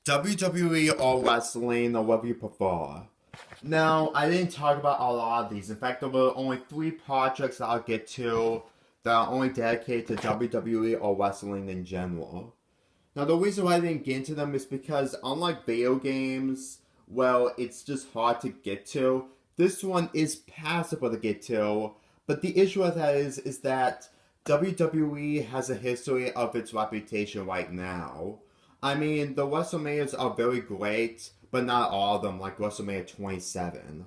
WWE or Wrestling, or whatever you prefer. Now, I didn't talk about a lot of these. In fact, there were only three projects that I'll get to that are only dedicated to WWE or wrestling in general. Now, the reason why I didn't get into them is because, unlike video games, well, it's just hard to get to. This one is passable to get to, but the issue with that is that WWE has a history of its reputation right now. I mean, the WrestleManias are very great, but not all of them, like WrestleMania 27.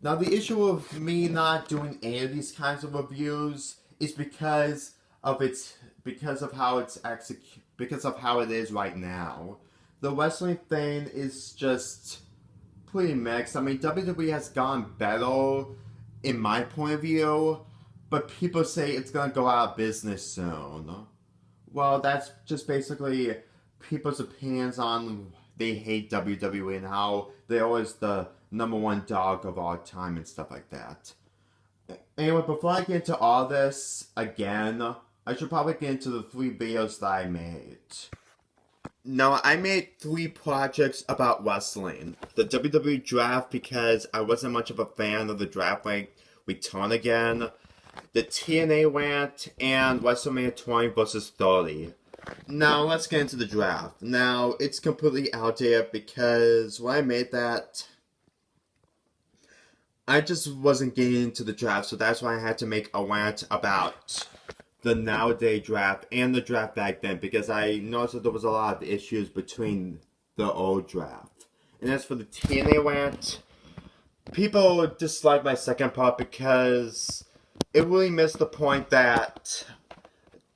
Now, the issue of me not doing any of these kinds of reviews is because of how because of how it is right now. The wrestling thing is just pretty mixed. I mean, WWE has gone better in my point of view, but people say it's gonna go out of business soon. Well, that's just basically people's opinions on they hate WWE and how they're always the number one dog of all time and stuff like that. Anyway, before I get into all this again, I should probably get into the three videos that I made. Now, I made three projects about wrestling. The WWE draft because I wasn't much of a fan of the draft when return again. The TNA rant and WrestleMania 20 versus 30. Now, let's get into the draft. Now, it's completely outdated because when I made that, I just wasn't getting into the draft, so that's why I had to make a rant about the nowadays draft and the draft back then, because I noticed that there was a lot of issues between the old draft. And as for the TNA rant, people dislike my second part because it really missed the point that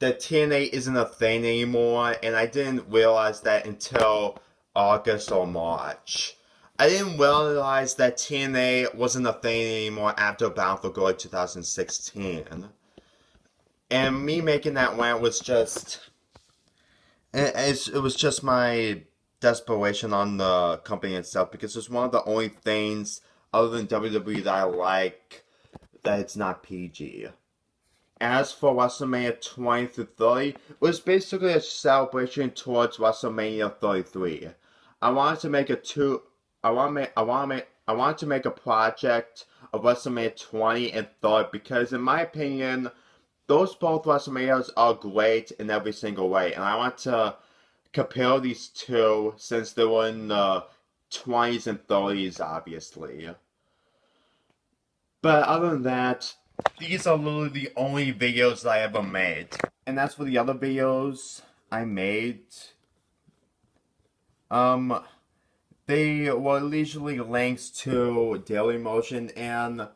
TNA isn't a thing anymore, and I didn't realize that until August or March. I didn't realize that TNA wasn't a thing anymore after Bound for Glory 2016. And me making that rant was just... It was just my desperation on the company itself, because it's one of the only things other than WWE that I like that it's not PG. As for WrestleMania 20 through 30, it was basically a celebration towards WrestleMania 33. I wanted to make a project of WrestleMania 20 and 30 because, in my opinion, those both WrestleManias are great in every single way, and I want to compare these two since they were in the 20s and 30s, obviously. But other than that, these are literally the only videos that I ever made. And as for the other videos I made, they were leisurely links to Dailymotion, and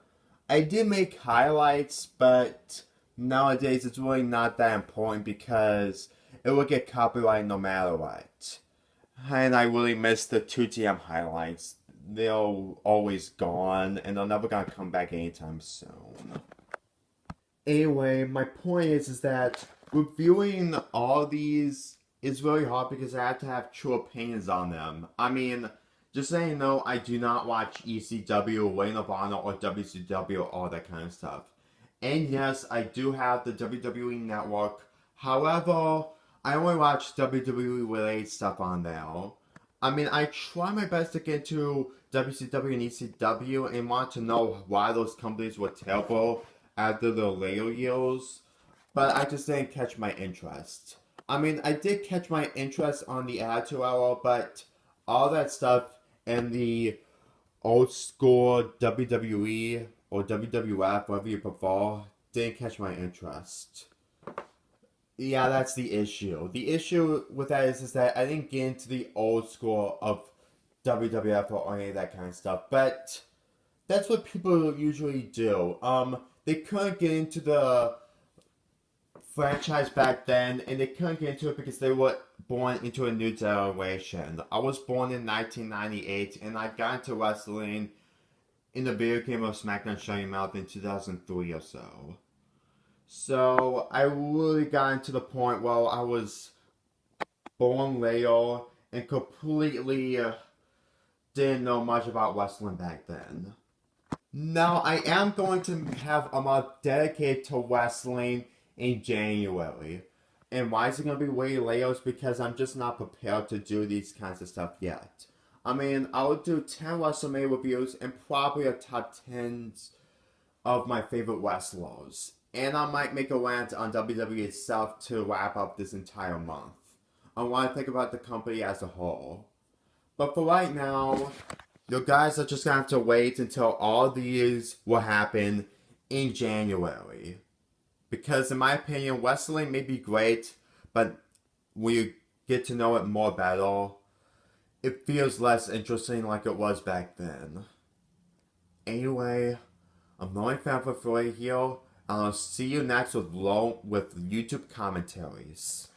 I did make highlights, but nowadays it's really not that important because it will get copyrighted no matter what. And I really miss the 2TM highlights. They're always gone, and they're never gonna come back anytime soon. Anyway, my point is that reviewing all these is really hard because I have to have true opinions on them. I mean, just so you know, I do not watch ECW, Ring of Honor, or WCW, or all that kind of stuff. And yes, I do have the WWE Network. However, I only watch WWE related stuff on there. I mean, I try my best to get to WCW and ECW and want to know why those companies were terrible after the later years, but I just didn't catch my interest. I mean, I did catch my interest on the Attitude Era, but all that stuff in the old school WWE or WWF, whatever you prefer, didn't catch my interest. Yeah, that's the issue. The issue with that is that I didn't get into the old school of WWF or any of that kind of stuff, but that's what people usually do. They couldn't get into the franchise back then, and they couldn't get into it because they were born into a new generation. I was born in 1998, and I got into wrestling in the video game of SmackDown Shut Your Mouth in 2003 or so. So, I really got into the point where I was born later and completely didn't know much about wrestling back then. Now, I am going to have a month dedicated to wrestling in January. And why is it going to be way later? Because I'm just not prepared to do these kinds of stuff yet. I mean, I'll do 10 WrestleMania reviews and probably a top 10s of my favorite wrestlers. And I might make a rant on WWE itself to wrap up this entire month. I want to think about the company as a whole. But for right now, you guys are just going to have to wait until all these will happen in January. Because in my opinion, wrestling may be great, but when you get to know it more better, it feels less interesting like it was back then. Anyway, I'm the only fan for free here, and I'll see you next with YouTube commentaries.